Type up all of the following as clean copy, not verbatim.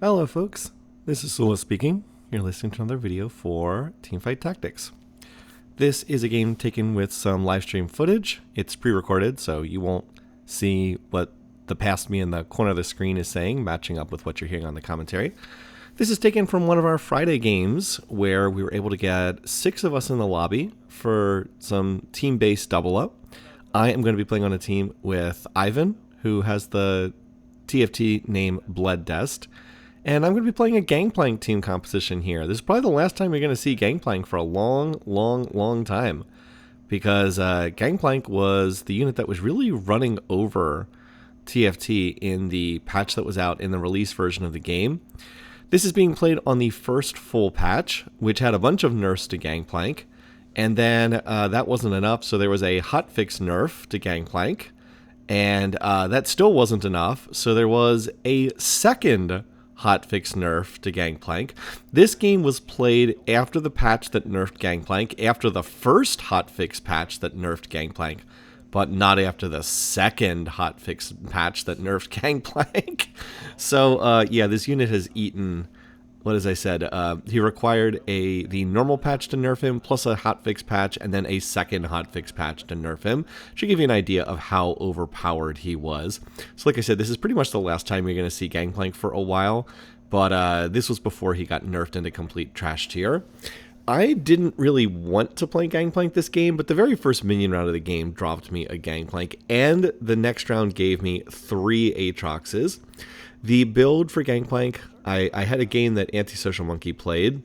Hello folks, this is Sula speaking. You're listening to another video for Teamfight Tactics. This is a game taken with some live stream footage. It's pre-recorded, so you won't see what the past me in the corner of the screen is saying, matching up with what you're hearing on the commentary. This is taken from one of our Friday games where we were able to get 6 of us in the lobby for some team-based double up. I am going to be playing on a team with Ivan, who has the TFT name Bloodest. And I'm going to be playing a Gangplank team composition here. This is probably the last time you're going to see Gangplank for a long time. Because Gangplank was the unit that was really running over TFT in the patch that was out in the release version of the game. This is being played on the first full patch, which had a bunch of nerfs to Gangplank. And then that wasn't enough, so there was a hotfix nerf to Gangplank. And that still wasn't enough, so there was a second hotfix nerf to Gangplank. This game was played after the patch that nerfed Gangplank, after the first hotfix patch that nerfed Gangplank, but not after the second hotfix patch that nerfed Gangplank. So yeah, this unit has eaten, what as I said, he required the normal patch to nerf him, plus a hotfix patch, and then a second hotfix patch to nerf him. Should give you an idea of how overpowered he was. So like I said, this is pretty much the last time you're going to see Gangplank for a while, but this was before he got nerfed into complete trash tier. I didn't really want to play Gangplank this game, but the very first minion round of the game dropped me a Gangplank, and the next round gave me 3 Aatroxes. The build for Gangplank, I had a game that Antisocial Monkey played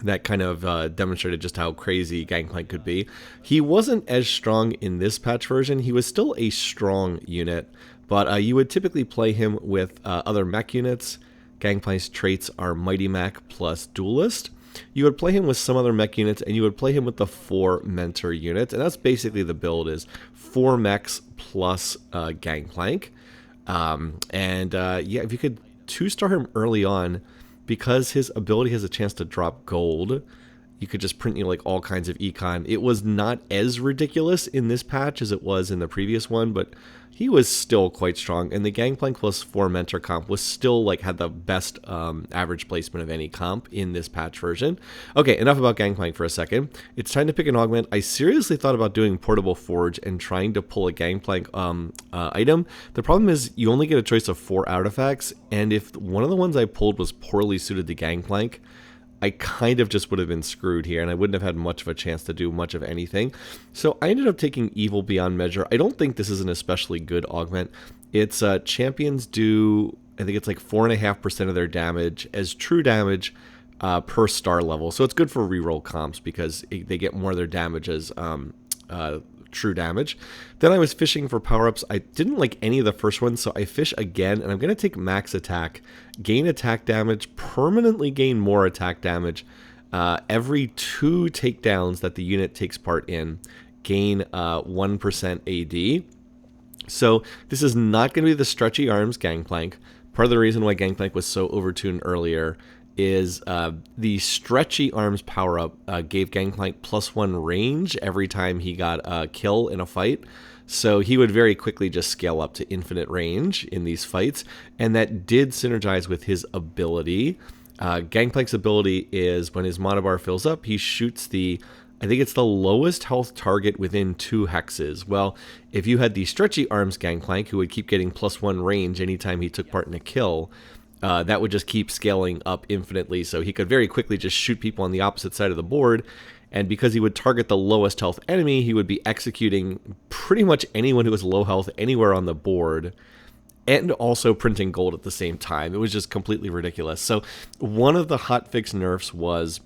that kind of demonstrated just how crazy Gangplank could be. He wasn't as strong in this patch version. He was still a strong unit, but you would typically play him with other mech units. Gangplank's traits are Mighty Mech plus Duelist. You would play him with some other mech units, and you would play him with the 4 Mentor units, and that's basically the build, is 4 mechs plus Gangplank. Yeah, if you could 2-star him early on, because his ability has a chance to drop gold, you could just print like all kinds of econ. It was not as ridiculous in this patch as it was in the previous one, but he was still quite strong. And the Gangplank plus 4 Mentor comp was still had the best average placement of any comp in this patch version. Okay, enough about Gangplank for a second. It's time to pick an augment. I seriously thought about doing Portable Forge and trying to pull a Gangplank item. The problem is you only get a choice of 4 artifacts, and if one of the ones I pulled was poorly suited to Gangplank, I kind of just would have been screwed here, and I wouldn't have had much of a chance to do much of anything. So I ended up taking Evil Beyond Measure. I don't think this is an especially good augment. It's champions do, I think it's like 4.5% of their damage as true damage per star level. So it's good for reroll comps because they get more of their damage as true damage. Then I was fishing for power-ups. I didn't like any of the first ones, so I fish again, and I'm going to take max attack, gain attack damage, permanently gain more attack damage. Every 2 takedowns that the unit takes part in, gain 1% AD. So this is not going to be the stretchy arms Gangplank. Part of the reason why Gangplank was so overtuned earlier is the stretchy arms power-up gave Gangplank +1 range every time he got a kill in a fight. So he would very quickly just scale up to infinite range in these fights, and that did synergize with his ability. Gangplank's ability is when his monobar fills up, he shoots I think it's the lowest health target within 2 hexes. Well, if you had the stretchy arms Gangplank, who would keep getting +1 range anytime he took part in a kill, that would just keep scaling up infinitely, so he could very quickly just shoot people on the opposite side of the board, and because he would target the lowest health enemy, he would be executing pretty much anyone who was low health anywhere on the board, and also printing gold at the same time. It was just completely ridiculous. So one of the hotfix nerfs was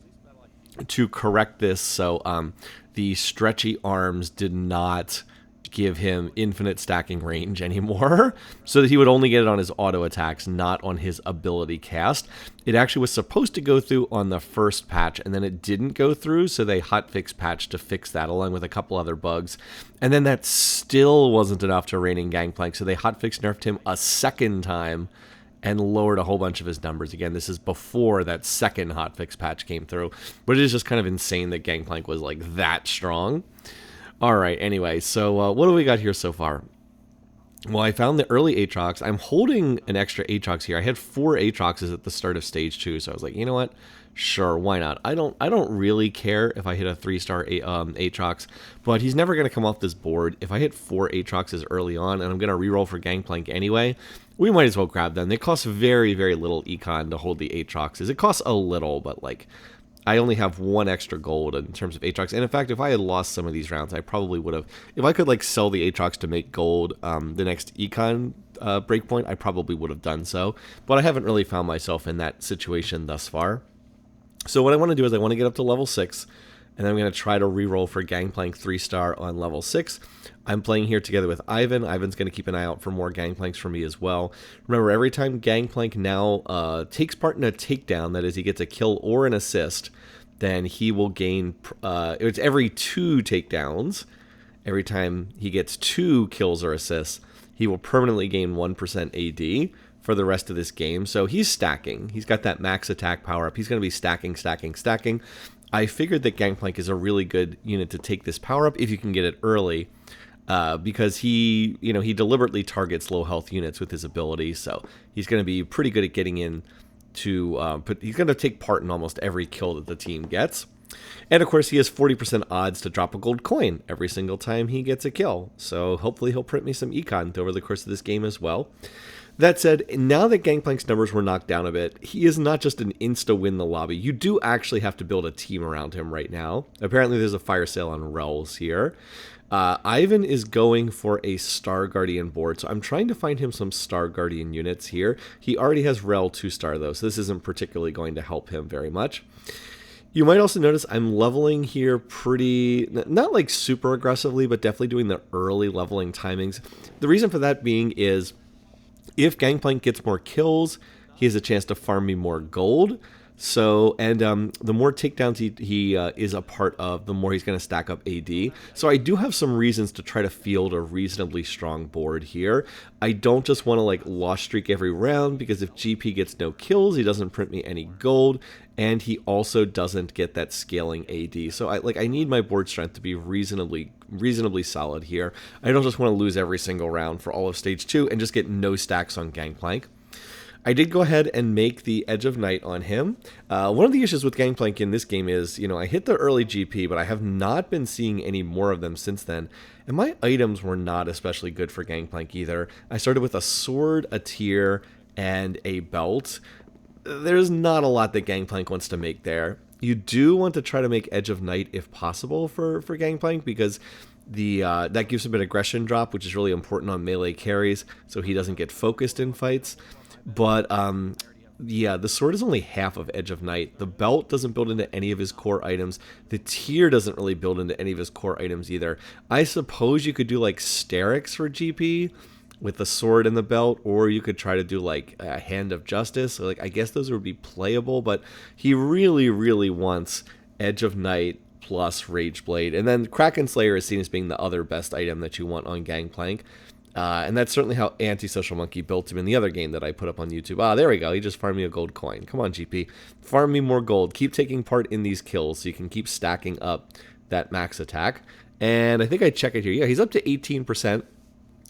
to correct this, so the stretchy arms did not give him infinite stacking range anymore, so that he would only get it on his auto attacks, not on his ability cast. It actually was supposed to go through on the first patch, and then it didn't go through, so they hotfix patched to fix that, along with a couple other bugs. And then that still wasn't enough to rein in Gangplank, so they hotfix nerfed him a second time and lowered a whole bunch of his numbers. Again, this is before that second hotfix patch came through, but it is just kind of insane that Gangplank was that strong. All right, anyway, so what do we got here so far? Well, I found the early Aatrox. I'm holding an extra Aatrox here. I had 4 Aatroxes at the start of stage 2, so I was like, you know what? Sure, why not? I don't really care if I hit a 3-star Aatrox, but he's never going to come off this board. If I hit 4 Aatroxes early on, and I'm going to reroll for Gangplank anyway, we might as well grab them. They cost very, very little econ to hold the Aatroxes. It costs a little, but like, I only have 1 extra gold in terms of Aatrox. And in fact, if I had lost some of these rounds, I probably would have. If I could like sell the Aatrox to make gold the next econ breakpoint, I probably would have done so. But I haven't really found myself in that situation thus far. So what I want to do is I want to get up to level 6. And then I'm going to try to reroll for Gangplank 3-star on level 6. I'm playing here together with Ivan. Ivan's going to keep an eye out for more Gangplanks for me as well. Remember, every time Gangplank now takes part in a takedown, that is, he gets a kill or an assist, then he will gain, it's every 2 takedowns. Every time he gets 2 kills or assists, he will permanently gain 1% AD for the rest of this game. So he's stacking. He's got that max attack power up. He's going to be stacking, stacking, stacking. I figured that Gangplank is a really good unit to take this power up if you can get it early, because he deliberately targets low health units with his ability, so he's going to be pretty good at getting in to he's going to take part in almost every kill that the team gets. And of course, he has 40% odds to drop a gold coin every single time he gets a kill, so hopefully he'll print me some econ over the course of this game as well. That said, now that Gangplank's numbers were knocked down a bit, he is not just an insta-win the lobby. You do actually have to build a team around him right now. Apparently there's a fire sale on Rel's here. Ivan is going for a Star Guardian board, so I'm trying to find him some Star Guardian units here. He already has Rel 2-star though, so this isn't particularly going to help him very much. You might also notice I'm leveling here pretty, not like super aggressively, but definitely doing the early leveling timings. The reason for that being is, if Gangplank gets more kills, he has a chance to farm me more gold. So, and the more takedowns he is a part of, the more he's going to stack up AD. So I do have some reasons to try to field a reasonably strong board here. I don't just want to like loss streak every round, because if GP gets no kills, he doesn't print me any gold, and he also doesn't get that scaling AD. So I need my board strength to be reasonably solid here. I don't just want to lose every single round for all of stage 2 and just get no stacks on Gangplank. I did go ahead and make the Edge of Night on him. One of the issues with Gangplank in this game is, I hit the early GP, but I have not been seeing any more of them since then. And my items were not especially good for Gangplank either. I started with a sword, a tier, and a belt. There's not a lot that Gangplank wants to make there. You do want to try to make Edge of Night if possible for Gangplank, because that gives him an aggression drop, which is really important on melee carries, so he doesn't get focused in fights. But yeah, the sword is only half of Edge of Night. The belt doesn't build into any of his core items. The tier doesn't really build into any of his core items either. I suppose you could do like Sterix for GP with the sword and the belt, or you could try to do like a Hand of Justice. So, like, I guess those would be playable, but he really, really wants Edge of Night plus Rage Blade. And then Kraken Slayer is seen as being the other best item that you want on Gangplank. And that's certainly how Antisocial Monkey built him in the other game that I put up on YouTube. Ah, there we go. He just farmed me a gold coin. Come on, GP. Farm me more gold. Keep taking part in these kills so you can keep stacking up that max attack. And I think I check it here. Yeah, he's up to 18%.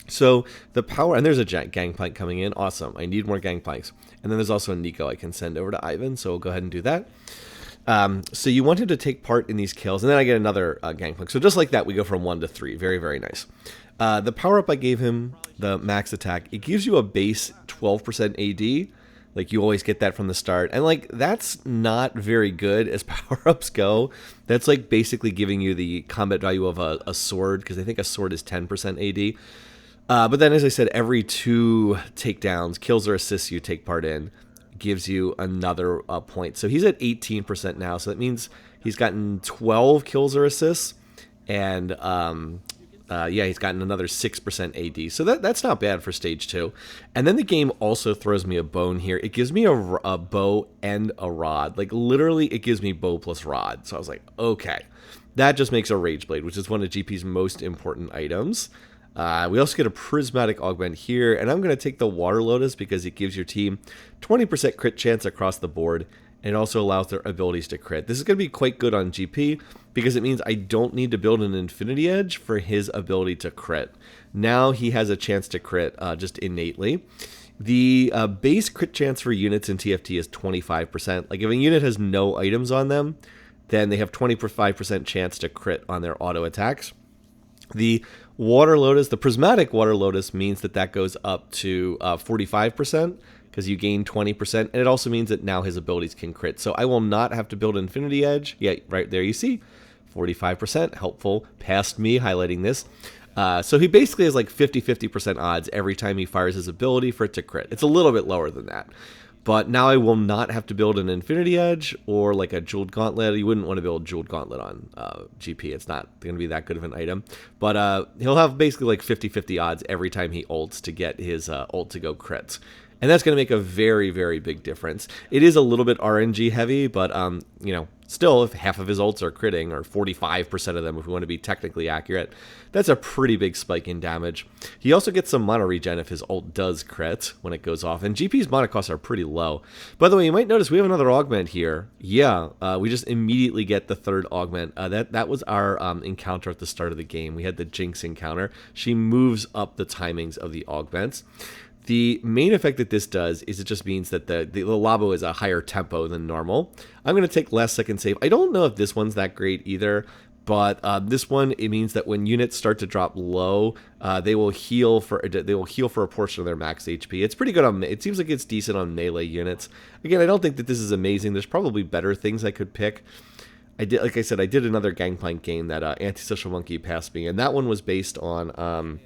So the power, and there's a Gangplank coming in. Awesome. I need more Gangplanks. And then there's also a Nico I can send over to Ivan, so we'll go ahead and do that. So you want him to take part in these kills, and then I get another Gangplank. So just like that, we go from 1 to 3. Very, very nice. The power-up I gave him, the max attack, it gives you a base 12% AD. Like, you always get that from the start. And, like, that's not very good as power-ups go. That's, like, basically giving you the combat value of a sword, because I think a sword is 10% AD. But then, as I said, every 2 takedowns, kills or assists you take part in, gives you another point. So he's at 18% now, so that means he's gotten 12 kills or assists, and yeah, he's gotten another 6% AD. So that's not bad for stage 2. And then the game also throws me a bone here. It gives me a bow and a rod. Like, literally, it gives me bow plus rod. So I was like, okay. That just makes a Rage Blade, which is one of GP's most important items. We also get a Prismatic Augment here, and I'm going to take the Water Lotus because it gives your team 20% crit chance across the board, and it also allows their abilities to crit. This is going to be quite good on GP because it means I don't need to build an Infinity Edge for his ability to crit. Now he has a chance to crit just innately. The base crit chance for units in TFT is 25%. Like if a unit has no items on them, then they have 25% chance to crit on their auto attacks. The Water Lotus, the Prismatic Water Lotus, means that goes up to 45%. Because you gain 20%, and it also means that now his abilities can crit. So I will not have to build Infinity Edge. Yeah, right there you see, 45%, helpful, past me highlighting this. So he basically has like 50% odds every time he fires his ability for it to crit. It's a little bit lower than that. But now I will not have to build an Infinity Edge or like a Jeweled Gauntlet. You wouldn't want to build a Jeweled Gauntlet on GP. It's not going to be that good of an item. But he'll have basically like 50-50 odds every time he ults to get his ult to go crits. And that's going to make a very, very big difference. It is a little bit RNG heavy, but, you know, still, if half of his ults are critting, or 45% of them, if we want to be technically accurate, that's a pretty big spike in damage. He also gets some mana regen if his ult does crit when it goes off, and GP's mana costs are pretty low. By the way, you might notice we have another augment here. Yeah, we just immediately get the third augment. That was our encounter at the start of the game. We had the Jinx encounter. She moves up the timings of the augments. The main effect that this does is it just means that the Labo is a higher tempo than normal. I'm going to take last second save. I don't know if this one's that great either, but this one, it means that when units start to drop low, they will heal for a portion of their max HP. It's pretty good on. It seems like it's decent on melee units. Again, I don't think that this is amazing. There's probably better things I could pick. Like I said, I did another Gangplank game that Antisocial Monkey passed me, and that one was based on.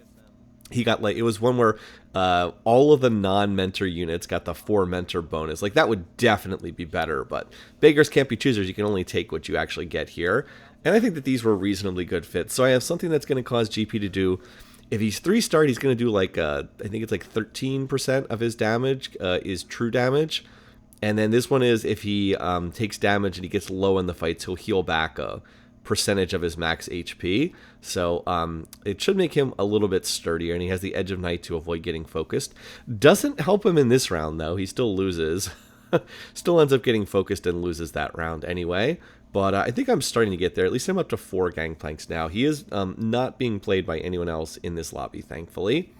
He got it was one where all of the non-mentor units got the 4 mentor bonus. Like that would definitely be better, but beggars can't be choosers. You can only take what you actually get here. And I think that these were reasonably good fits. So I have something that's going to cause GP to do, if he's 3-starred, he's going to do like, I think it's like 13% of his damage is true damage. And then this one is if he takes damage and he gets low in the fights, he'll heal back a percentage of his max HP. So it should make him a little bit sturdier, and he has the Edge of Night to avoid getting focused. Doesn't help him in this round, though. He still loses. Still ends up getting focused and loses that round anyway. But I think I'm starting to get there. At least I'm up to 4 Gangplanks now. He is not being played by anyone else in this lobby, thankfully.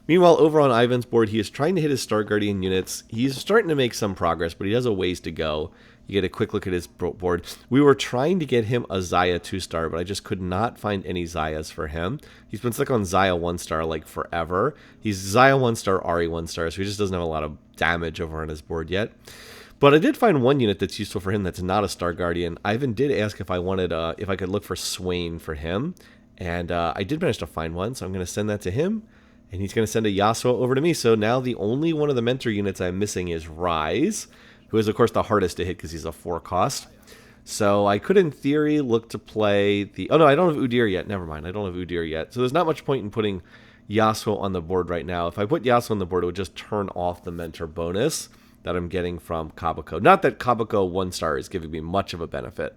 Meanwhile, over on Ivan's board, he is trying to hit his Star Guardian units. He's starting to make some progress, but he has a ways to go. You get a quick look at his board. We were trying to get him a Xayah 2-star, but I just could not find any Xayahs for him. He's been stuck on Xayah 1-star like forever. He's Xayah 1-star, Ahri 1-star, so he just doesn't have a lot of damage over on his board yet. But I did find one unit that's useful for him that's not a Star Guardian. Ivan did ask if I wanted, if I could look for Swain for him, and I did manage to find one, so I'm going to send that to him. And he's going to send a Yasuo over to me. So now the only one of the mentor units I'm missing is Rise, who is, of course, the hardest to hit because he's a 4 cost. So I could, in theory, look to play the... Oh, no, I don't have Udyr yet. Never mind. I don't have Udyr yet. So there's not much point in putting Yasuo on the board right now. If I put Yasuo on the board, it would just turn off the mentor bonus that I'm getting from Kabako. Not that Kabako 1-star is giving me much of a benefit.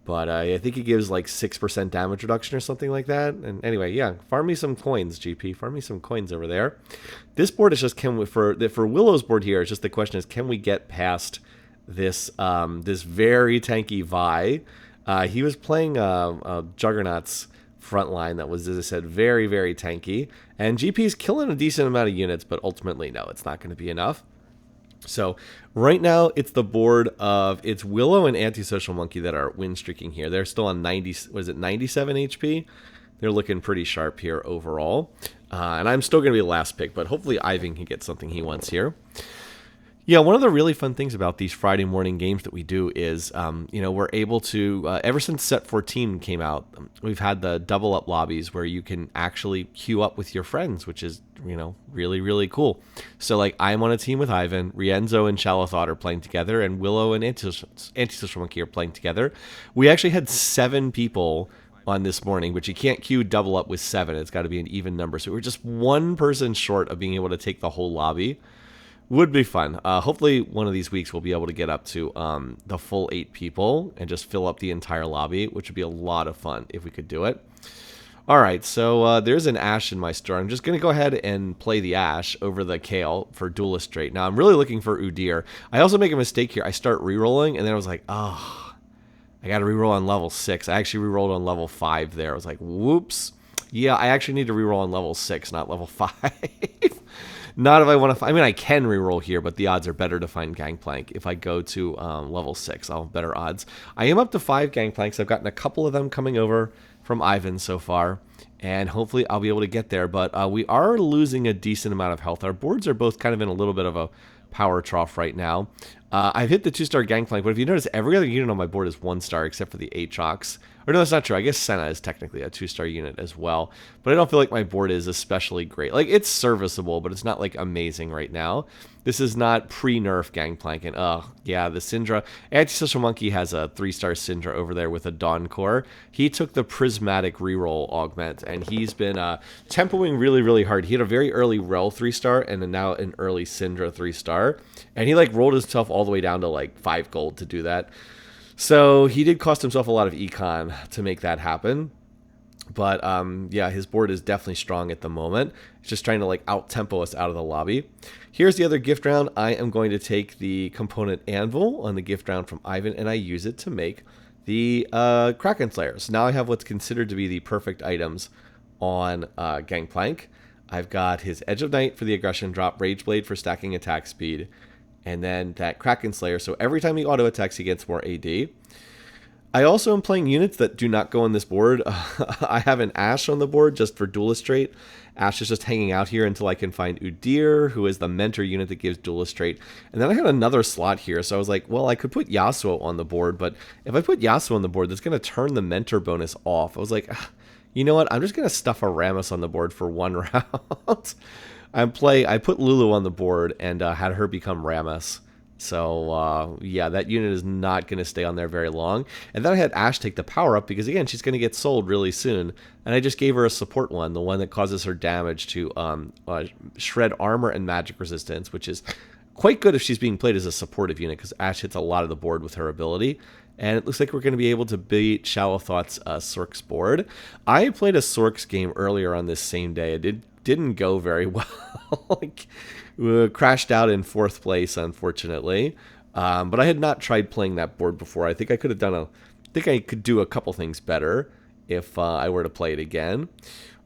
But I think he gives like 6% damage reduction or something like that. And anyway, yeah, farm me some coins, GP. Farm me some coins over there. This board is just, for Willow's board here, it's just the question is, can we get past this this very tanky Vi? He was playing Juggernaut's frontline that was, as I said, very, very tanky. And GP's killing a decent amount of units, but ultimately, no, it's not going to be enough. So right now it's the board of it's Willow and Antisocial Monkey that are win streaking here. They're still on 97 HP. They're looking pretty sharp here overall. And I'm still going to be the last pick, but hopefully Ivan can get something he wants here. Yeah, one of the really fun things about these Friday morning games that we do is, we're able to, ever since Set 14 came out, we've had the double up lobbies where you can actually queue up with your friends, which is, really, really cool. So, like, I'm on a team with Ivan, Rienzo and Shalathot are playing together, and Willow and Antisocial Monkey are playing together. We actually had 7 people on this morning, but you can't queue double up with 7. It's got to be an even number. So we're just 1 person short of being able to take the whole lobby. Would be fun. Hopefully one of these weeks we'll be able to get up to the full 8 people and just fill up the entire lobby, which would be a lot of fun if we could do it. All right, so there's an Ashe in my store. I'm just going to go ahead and play the Ashe over the Kale for Duelist Trait. Now, I'm really looking for Udyr. I also make a mistake here. I start re-rolling, and then I was like, oh, I got to re-roll on level 6. I actually re-rolled on level 5 there. I was like, whoops. Yeah, I actually need to re-roll on level 6, not level 5. Not if I want to. I mean, I can re-roll here, but the odds are better to find Gangplank. If I go to level 6, I'll have better odds. I am up to 5 Gangplanks. I've gotten a couple of them coming over from Ivan so far, and hopefully I'll be able to get there. But we are losing a decent amount of health. Our boards are both kind of in a little bit of a power trough right now. I've hit the 2-star Gangplank, but if you notice, every other unit on my board is 1-star except for the Aatrox. Or no, that's not true. I guess Senna is technically a 2-star unit as well. But I don't feel like my board is especially great. Like, it's serviceable, but it's not, like, amazing right now. This is not pre-nerf Gangplank. And, yeah, the Syndra. Antisocial Monkey has a 3-star Syndra over there with a Dawn Core. He took the Prismatic reroll augment, and he's been tempoing really, really hard. He had a very early Rel 3-star and now an early Syndra 3-star. And he, like, rolled himself all the way down to, like, 5 gold to do that. So he did cost himself a lot of econ to make that happen. But yeah, his board is definitely strong at the moment. He's just trying to like out-tempo us out of the lobby. Here's the other gift round. I am going to take the component Anvil on the gift round from Ivan, and I use it to make the Kraken Slayer. So now I have what's considered to be the perfect items on Gangplank. I've got his Edge of Night for the aggression drop, Rage Blade for stacking attack speed, and then that Kraken Slayer, so every time he auto-attacks, he gets more AD. I also am playing units that do not go on this board. I have an Ashe on the board just for Duelist Trait. Ashe is just hanging out here until I can find Udyr, who is the mentor unit that gives Duelist Trait. And then I had another slot here, so I was like, well, I could put Yasuo on the board, but if I put Yasuo on the board, that's going to turn the mentor bonus off. I was like, you know what? I'm just going to stuff a Rammus on the board for one round. I put Lulu on the board and had her become Rammus. So, yeah, that unit is not going to stay on there very long. And then I had Ashe take the power up because, again, she's going to get sold really soon. And I just gave her a support one, the one that causes her damage to shred armor and magic resistance, which is quite good if she's being played as a supportive unit because Ashe hits a lot of the board with her ability. And it looks like we're going to be able to beat Shallow Thought's Sork's board. I played a Sork's game earlier on this same day. It didn't go very well. Like, crashed out in 4th place, unfortunately. But I had not tried playing that board before. I think I could have done I could do a couple things better if I were to play it again.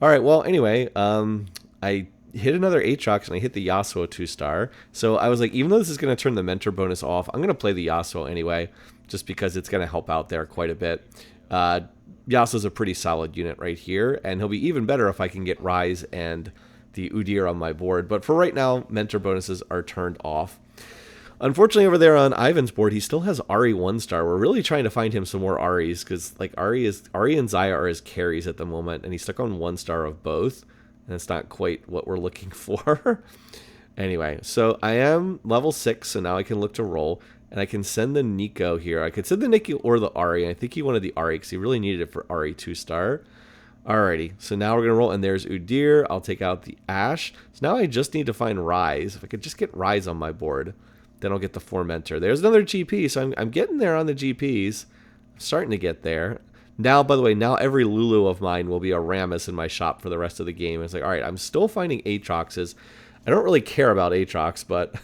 All right, well, anyway, I hit another Aatrox and I hit the Yasuo 2-star. So I was like, even though this is going to turn the mentor bonus off, I'm going to play the Yasuo anyway, just because it's going to help out there quite a bit. Yasuo's a pretty solid unit right here, and he'll be even better if I can get Rise and the Udyr on my board. But for right now, mentor bonuses are turned off. Unfortunately, over there on Ivan's board, he still has Ahri 1-star. We're really trying to find him some more Ahris, because like Ahri and Xayah are his carries at the moment, and he's stuck on 1-star of both, and it's not quite what we're looking for. Anyway, so I am level 6, so now I can look to roll, and I can send the Nico here. I could send the Nico or the Ahri. I think he wanted the Ahri because he really needed it for Ahri 2-star. Alrighty, so now we're going to roll, and there's Udyr. I'll take out the Ashe. So now I just need to find Rise. If I could just get Rise on my board, then I'll get the 4 mentor. There's another GP, so I'm getting there on the GPs. I'm starting to get there. Now, by the way, now every Lulu of mine will be a Rammus in my shop for the rest of the game. It's like, all right, I'm still finding Aatroxes. I don't really care about Aatrox, but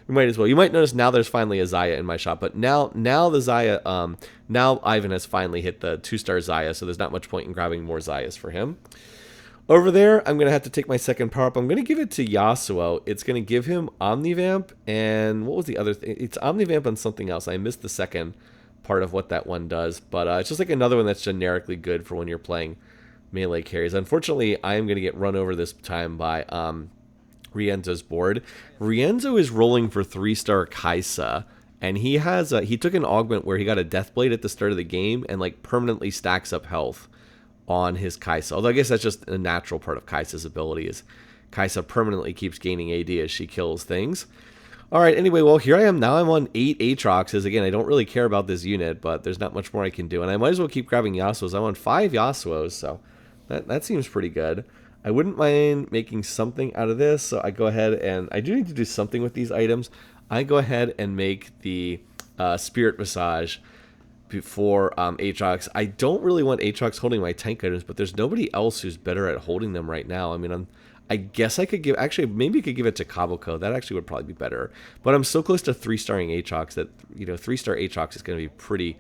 we might as well. You might notice now there's finally a Xayah in my shop, but now the Xayah, now Ivan has finally hit the 2-star Xayah, so there's not much point in grabbing more Xayahs for him. Over there, I'm going to have to take my second power-up. I'm going to give it to Yasuo. It's going to give him Omnivamp, and what was the other thing? It's Omnivamp and something else. I missed the second part of what that one does, but it's just like another one that's generically good for when you're playing melee carries. Unfortunately, I am going to get run over this time by Rienzo's board. Rienzo is rolling for 3-star Kaisa, and he has he took an augment where he got a Deathblade at the start of the game and like permanently stacks up health on his Kaisa. Although I guess that's just a natural part of Kaisa's ability, is Kaisa permanently keeps gaining AD as she kills things. All right, anyway, well, here I am. Now I'm on 8 Aatroxes. Again, I don't really care about this unit, but there's not much more I can do. And I might as well keep grabbing Yasuos. I'm on 5 Yasuos, so that seems pretty good. I wouldn't mind making something out of this, so I go ahead and I do need to do something with these items. I go ahead and make the Spirit Visage, for Aatrox. I don't really want Aatrox holding my tank items, but there's nobody else who's better at holding them right now. I mean, I guess I could give, actually, maybe I could give it to Kaboko. That actually would probably be better. But I'm so close to 3-starring Aatrox that, 3-star Aatrox is going to be pretty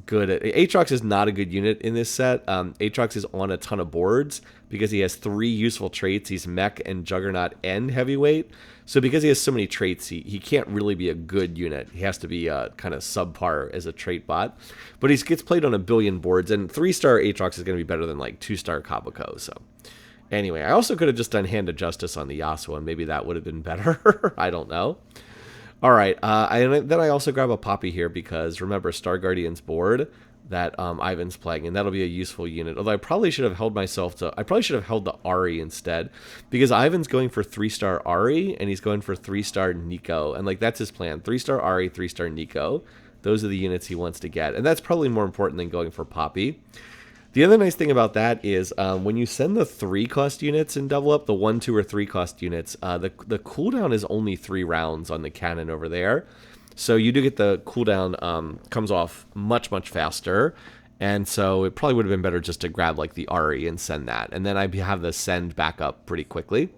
good. Aatrox is not a good unit in this set. Aatrox is on a ton of boards because he has 3 useful traits. He's mech and juggernaut and heavyweight. So because he has so many traits, he can't really be a good unit. He has to be kind of subpar as a trait bot. But he gets played on a billion boards, and 3-star Aatrox is going to be better than like 2-star Kabako. So anyway, I also could have just done Hand of Justice on the Yasuo, and maybe that would have been better. I don't know. All right, then I also grab a Poppy here because, remember, Star Guardian's board that Ivan's playing, and that'll be a useful unit. Although I probably should have held the Ahri instead, because Ivan's going for 3-star Ahri, and he's going for 3-star Nico, and like that's his plan: 3-star Ahri, 3-star Nico. Those are the units he wants to get, and that's probably more important than going for Poppy. The other nice thing about that is when you send the 3-cost units and double up, the 1, 2, or 3-cost units, the cooldown is only 3 rounds on the cannon over there. So you do get the cooldown comes off much, much faster. And so it probably would have been better just to grab like the Ahri and send that. And then I'd have the send back up pretty quickly.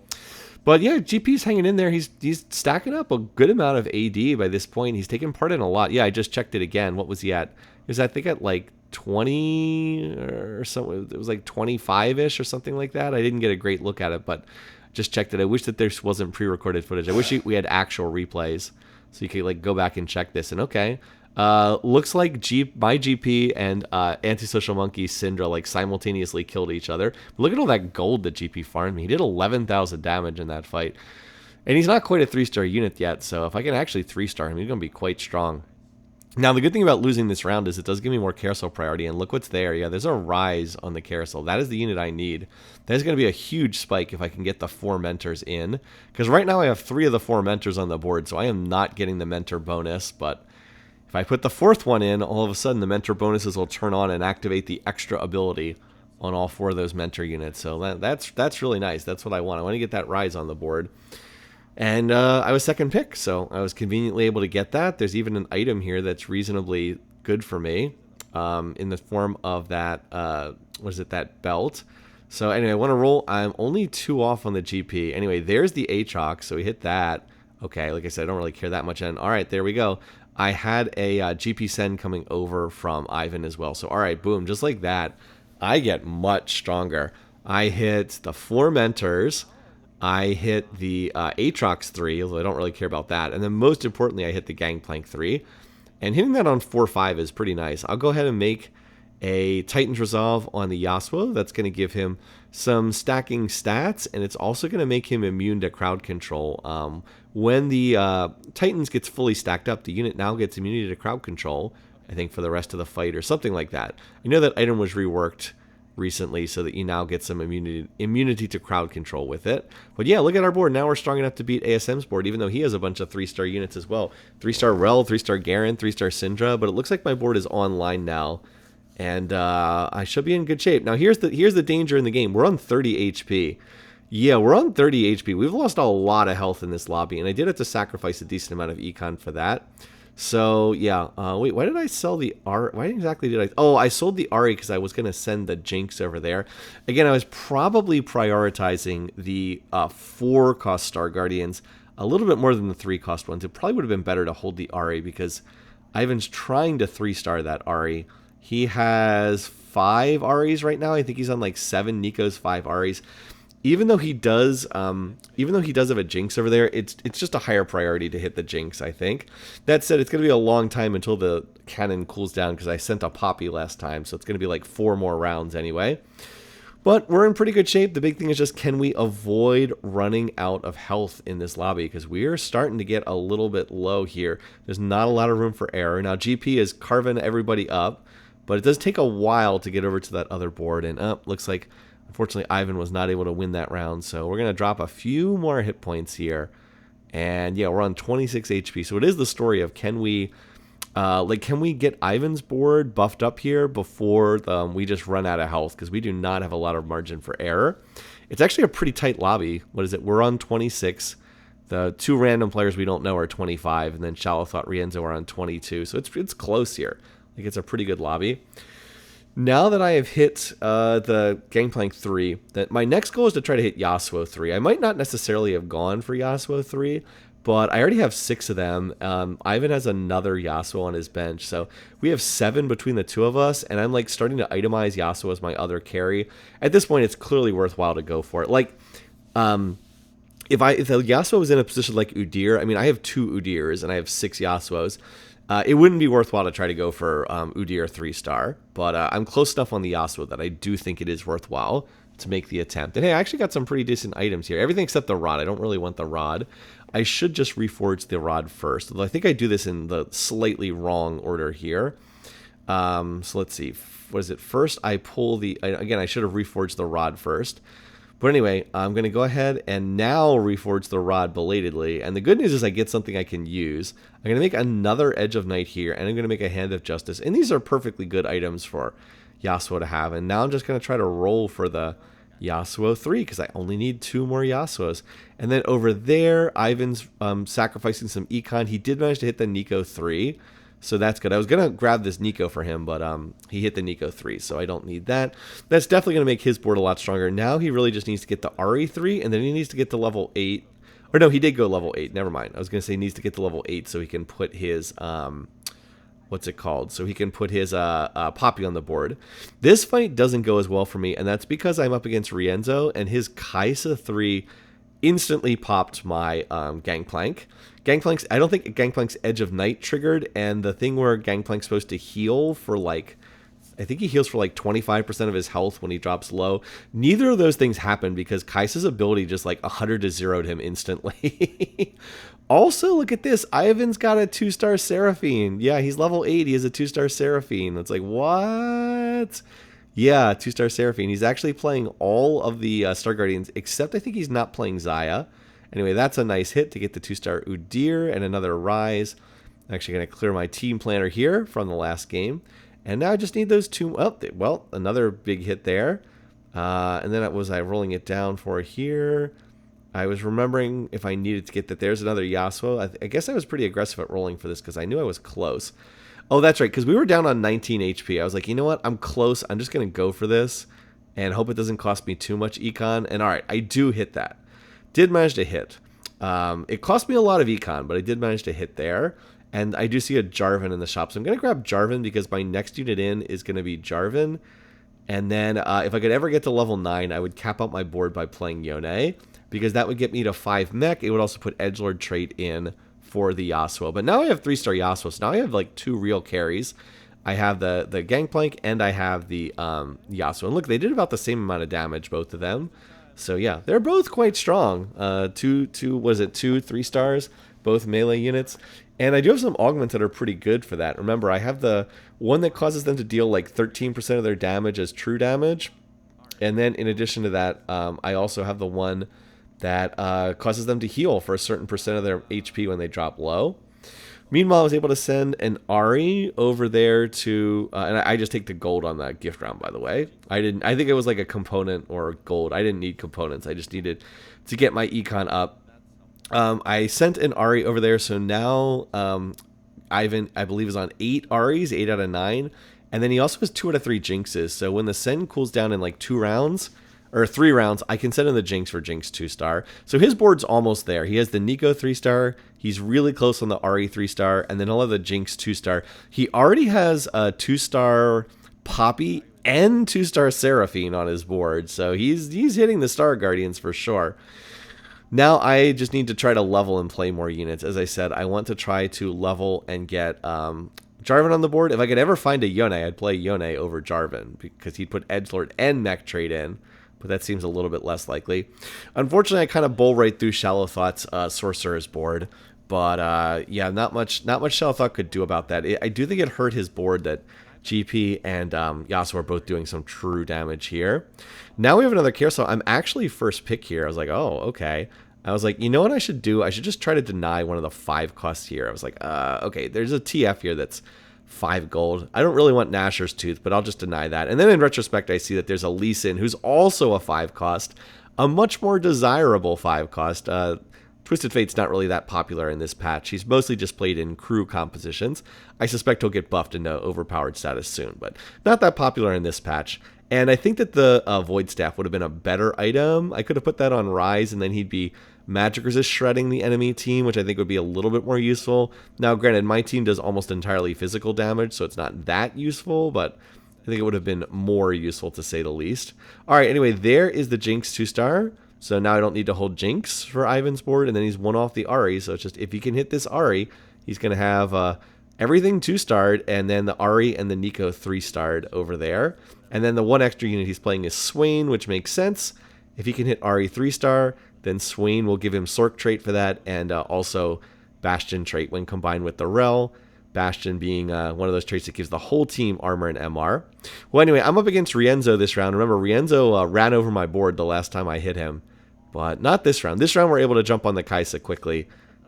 But yeah, GP's hanging in there. He's stacking up a good amount of AD by this point. He's taking part in a lot. Yeah, I just checked it again. What was he at? He was, I think, at like 20 or something. It was like 25-ish or something like that. I didn't get a great look at it, but just checked it. I wish that there wasn't pre-recorded footage. I wish we had actual replays so you could like go back and check this. And okay, looks like my GP and Antisocial Monkey Syndra like simultaneously killed each other. But look at all that gold that GP farmed me. He did 11,000 damage in that fight. And he's not quite a 3-star unit yet, so if I can actually 3-star him, he's going to be quite strong. Now, the good thing about losing this round is it does give me more carousel priority, and look what's there. Yeah, there's a rise on the carousel. That is the unit I need. That is going to be a huge spike if I can get the 4 mentors in, because right now I have 3 of the 4 mentors on the board, so I am not getting the mentor bonus, but if I put the 4th one in, all of a sudden the mentor bonuses will turn on and activate the extra ability on all 4 of those mentor units, so that's really nice. That's what I want. I want to get that rise on the board. And I was second pick, so I was conveniently able to get that. There's even an item here that's reasonably good for me in the form of that, that belt. So anyway, I want to roll. I'm only 2 off on the GP. Anyway, there's the Aatrox, so we hit that. Okay, like I said, I don't really care that much. And all right, there we go. I had a GP send coming over from Ivan as well. So all right, boom, just like that, I get much stronger. I hit the 4 mentors. I hit the Aatrox 3, although I don't really care about that. And then most importantly, I hit the Gangplank 3. And hitting that on 4-5 is pretty nice. I'll go ahead and make a Titan's Resolve on the Yasuo. That's going to give him some stacking stats, and it's also going to make him immune to crowd control. When the Titans gets fully stacked up, the unit now gets immunity to crowd control, I think, for the rest of the fight or something like that. I know that item was reworked recently so that you now get some immunity to crowd control with it. But yeah, look at our board. Now we're strong enough to beat ASM's board, even though he has a bunch of 3-star units as well. 3-star Rel, 3-star Garen, 3-star Syndra, but it looks like my board is online now, and I should be in good shape. Now here's the danger in the game. We're on 30 HP. Yeah, we're on 30 HP. We've lost a lot of health in this lobby, and I did have to sacrifice a decent amount of econ for that. So yeah, wait, why did I sell the Ahri? Why exactly did I? Oh, I sold the Ahri because I was going to send the Jinx over there. Again, I was probably prioritizing the 4-cost Star Guardians a little bit more than the 3-cost ones. It probably would have been better to hold the Ahri because Ivan's trying to 3-star that Ahri. He has 5 Ahris right now. I think he's on like 7 Nikos, 5 Ahris. Even though he does have a Jinx over there, it's just a higher priority to hit the Jinx, I think. That said, it's going to be a long time until the cannon cools down because I sent a Poppy last time, so it's going to be like 4 more rounds anyway. But we're in pretty good shape. The big thing is just, can we avoid running out of health in this lobby? Because we are starting to get a little bit low here. There's not a lot of room for error. Now, GP is carving everybody up, but it does take a while to get over to that other board. And looks like, unfortunately, Ivan was not able to win that round, so we're going to drop a few more hit points here. And yeah, we're on 26 HP. So it is the story of, can we get Ivan's board buffed up here before we just run out of health? Because we do not have a lot of margin for error. It's actually a pretty tight lobby. What is it? We're on 26. The 2 random players we don't know are 25, and then Shallow Thought Rienzo are on 22. So it's close here. Like, it's a pretty good lobby. Now that I have hit the Gangplank 3, that my next goal is to try to hit Yasuo 3. I might not necessarily have gone for Yasuo 3, but I already have 6 of them. Ivan has another Yasuo on his bench, so we have 7 between the two of us, and I'm like starting to itemize Yasuo as my other carry. At this point, it's clearly worthwhile to go for it. Like, if the Yasuo was in a position like Udyr, I mean, I have 2 Udyrs and I have 6 Yasuos. It wouldn't be worthwhile to try to go for Udyr 3-star, but I'm close enough on the Yasuo that I do think it is worthwhile to make the attempt. And hey, I actually got some pretty decent items here. Everything except the rod. I don't really want the rod. I should just reforge the rod first. Although I think I do this in the slightly wrong order here. So let's see. What is it? First, I pull the... Again, I should have reforged the rod first. But anyway, I'm going to go ahead and now reforge the rod belatedly. And the good news is I get something I can use. I'm going to make another Edge of Night here, and I'm going to make a Hand of Justice. And these are perfectly good items for Yasuo to have. And now I'm just going to try to roll for the Yasuo 3, because I only need 2 more Yasuos. And then over there, Ivan's sacrificing some econ. He did manage to hit the Nico 3. So that's good. I was going to grab this Nico for him, but he hit the Nico 3, so I don't need that. That's definitely going to make his board a lot stronger. Now he really just needs to get the RE3, and then he needs to get to level 8. Or no, he did go level 8. Never mind. I was going to say he needs to get to level 8 so he can put his... what's it called? So he can put his Poppy on the board. This fight doesn't go as well for me, and that's because I'm up against Rienzo, and his Kaisa 3 instantly popped my Gangplank. Gangplank's, I don't think Gangplank's Edge of Night triggered, and the thing where Gangplank's supposed to heal for like, I think he heals for like 25% of his health when he drops low. Neither of those things happened because Kaisa's ability just like 100 to 0'd him instantly. Also, look at this. Ivan's got a 2-star Seraphine. Yeah, he's level 8. He has a 2-star Seraphine. It's like, what? Yeah, 2-star Seraphine. He's actually playing all of the Star Guardians, except I think he's not playing Xayah. Anyway, that's a nice hit to get the 2-star Udyr and another Rise. I'm actually going to clear my team planner here from the last game. And now I just need those 2. Well, another big hit there. And then was I rolling it down for here? I was remembering if I needed to get that. There's another Yasuo. I guess I was pretty aggressive at rolling for this because I knew I was close. Oh, that's right, because we were down on 19 HP. I was like, you know what? I'm close. I'm just going to go for this and hope it doesn't cost me too much econ. And all right, I do hit that. Did manage to hit. It cost me a lot of econ, but I did manage to hit there. And I do see a Jarvan in the shop. So I'm going to grab Jarvan because my next unit in is going to be Jarvan. And then if I could ever get to level 9, I would cap out my board by playing Yone, because that would get me to 5 mech. It would also put Edgelord trait in for the Yasuo. But now I have 3-star Yasuo. So now I have like 2 real carries. I have the Gangplank and I have the Yasuo. And look, they did about the same amount of damage, both of them. So yeah, they're both quite strong. 2 3 stars, both melee units. And I do have some augments that are pretty good for that. Remember, I have the one that causes them to deal like 13% of their damage as true damage. And then in addition to that, I also have the one that causes them to heal for a certain percent of their HP when they drop low. Meanwhile, I was able to send an Ari over there to, and I just take the gold on that gift round, by the way. I think it was like a component or gold. I didn't need components. I just needed to get my econ up. I sent an Ari over there, so now Ivan, I believe, is on 8 Aris, 8 out of 9. And then he also has 2 out of 3 Jinxes. So when the send cools down in like 2 rounds, or 3 rounds, I can send in the Jinx for Jinx 2-star. So his board's almost there. He has the Nico 3-star. He's really close on the Ari 3-star. And then he'll have the Jinx 2-star. He already has a 2-star Poppy and 2-star Seraphine on his board. So he's hitting the Star Guardians for sure. Now I just need to try to level and play more units. As I said, I want to try to level and get Jarvan on the board. If I could ever find a Yone, I'd play Yone over Jarvan because he'd put Edgelord and Mech trade in. But that seems a little bit less likely. Unfortunately, I kind of bowl right through Shallow Thought's Sorcerer's board. But yeah, not much Shallow Thought could do about that. I do think it hurt his board that GP and Yasuo are both doing some true damage here. Now we have another carousel. I'm actually first pick here. I was like, oh, okay. I was like, you know what I should do? I should just try to deny one of the 5 costs here. I was like, okay, there's a TF here that's 5 gold. I don't really want Nashor's Tooth, but I'll just deny that. And then in retrospect, I see that there's a Lee Sin who's also a 5 cost, a much more desirable 5 cost. Twisted Fate's not really that popular in this patch. He's mostly just played in crew compositions. I suspect he'll get buffed into overpowered status soon, but not that popular in this patch. And I think that the Void Staff would have been a better item. I could have put that on Rise, and then he'd be magic resist shredding the enemy team, which I think would be a little bit more useful. Now, granted, my team does almost entirely physical damage, so it's not that useful, but I think it would have been more useful to say the least. All right, anyway, there is the Jinx 2-star. So now I don't need to hold Jinx for Ivan's board, and then he's one off the Ahri. So it's just if he can hit this Ahri, he's going to have everything 2-starred, and then the Ahri and the Nico 3-starred over there. And then the one extra unit he's playing is Swain, which makes sense. If he can hit Ahri 3-star, then Swain will give him Sork trait for that, and also Bastion trait when combined with the Rel. Bastion being one of those traits that gives the whole team armor and MR. Well, anyway, I'm up against Rienzo this round. Remember, Rienzo ran over my board the last time I hit him, but not this round. This round, we're able to jump on the Kaisa quickly,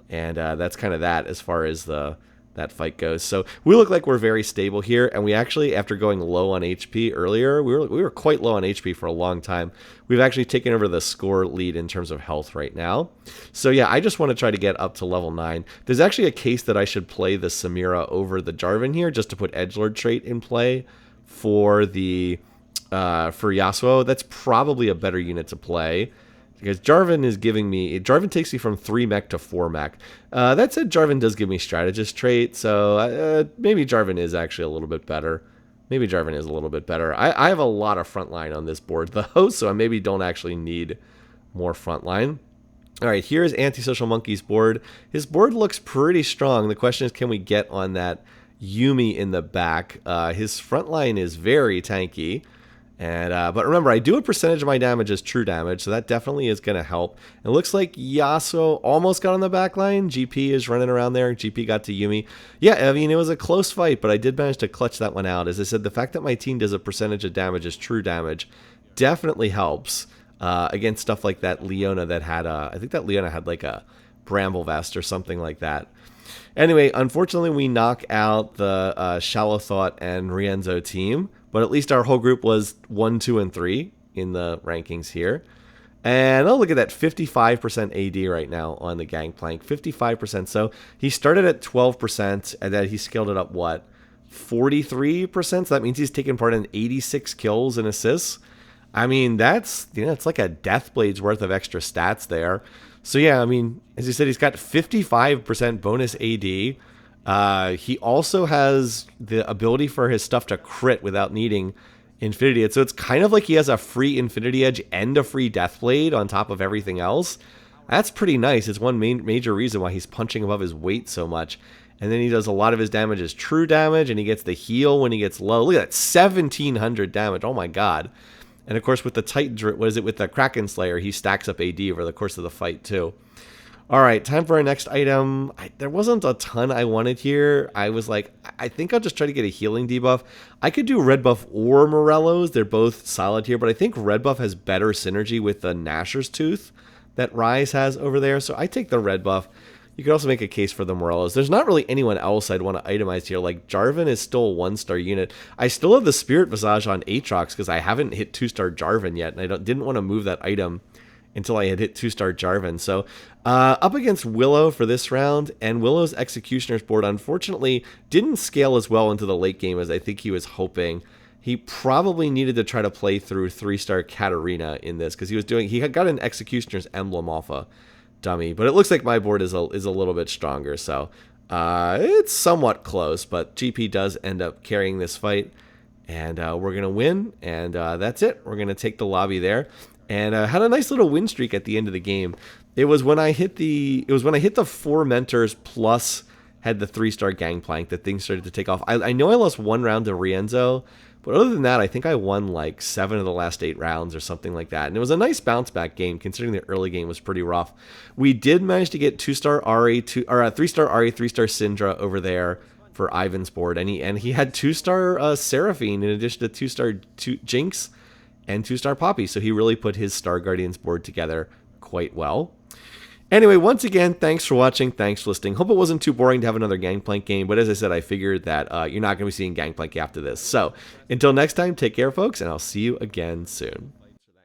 and that's kind of that as far as that fight goes. So we look like we're very stable here, and we actually, after going low on HP earlier, we were quite low on HP for a long time. We've actually taken over the score lead in terms of health right now. So yeah, I just want to try to get up to level 9. There's actually a case that I should play the Samira over the Jarvan here, just to put Edgelord trait in play for the for Yasuo. That's probably a better unit to play, because Jarvan is giving me... Jarvan takes me from 3 mech to 4 mech. That said, Jarvan does give me strategist trait, so maybe Jarvan is actually a little bit better. Maybe Jarvan is a little bit better. I have a lot of frontline on this board, though, so I maybe don't actually need more frontline. All right, here's Antisocial Monkey's board. His board looks pretty strong. The question is, can we get on that Yuumi in the back? His frontline is very tanky. And but remember, I do a percentage of my damage as true damage, so that definitely is going to help. It looks like Yasuo almost got on the back line. GP is running around there. GP got to Yuumi. Yeah, I mean, it was a close fight, but I did manage to clutch that one out. As I said, the fact that my team does a percentage of damage as true damage definitely helps against stuff like that Leona that had I think that Leona had like a Bramble Vest or something like that. Anyway, unfortunately, we knock out the Shallow Thought and Rienzo team. But at least our whole group was 1, 2, and 3 in the rankings here. And oh, look at that, 55% AD right now on the Gangplank. 55%. So he started at 12%, and then he scaled it up, what, 43%? So that means he's taken part in 86 kills and assists. I mean, that's, it's like a Deathblade's worth of extra stats there. So yeah, I mean, as you said, he's got 55% bonus AD. He also has the ability for his stuff to crit without needing Infinity Edge. So it's kind of like he has a free Infinity Edge and a free Deathblade on top of everything else. That's pretty nice. It's one major reason why he's punching above his weight so much. And then he does a lot of his damage as true damage, and he gets the heal when he gets low. Look at that, 1,700 damage. Oh my god. And of course with the Titan, what is it, with the Kraken Slayer, he stacks up AD over the course of the fight too. All right, time for our next item. There wasn't a ton I wanted here. I was like, I think I'll just try to get a healing debuff. I could do red buff or Morello's. They're both solid here, but I think red buff has better synergy with the Gnasher's Tooth that Rise has over there. So I take the red buff. You could also make a case for the Morello's. There's not really anyone else I'd want to itemize here. Like, Jarvan is still a 1-star unit. I still have the Spirit Visage on Aatrox because I haven't hit 2-star Jarvan yet, and I didn't want to move that item until I had hit 2-star Jarvan. So up against Willow for this round, and Willow's Executioner's board unfortunately didn't scale as well into the late game as I think he was hoping. He probably needed to try to play through 3-star Katarina in this, because he had got an Executioner's emblem off a dummy, but it looks like my board is a little bit stronger, so it's somewhat close, but GP does end up carrying this fight, and we're gonna win, and that's it. We're gonna take the lobby there. And had a nice little win streak at the end of the game. It was when I hit the 4 mentors plus had the 3-star Gangplank that things started to take off. I know I lost 1 round to Rienzo, but other than that, I think I won like 7 of the last 8 rounds or something like that. And it was a nice bounce back game considering the early game was pretty rough. We did manage to get 2-star Ahri, 3-star Ahri, 3-star Syndra over there for Ivan's board, and he had 2-star Seraphine in addition to 2-star Jinx and 2-star Poppy, so he really put his Star Guardians board together quite well. Anyway, once again, thanks for watching, thanks for listening. Hope it wasn't too boring to have another Gangplank game, but as I said, I figured that you're not going to be seeing Gangplank after this. So, until next time, take care, folks, and I'll see you again soon.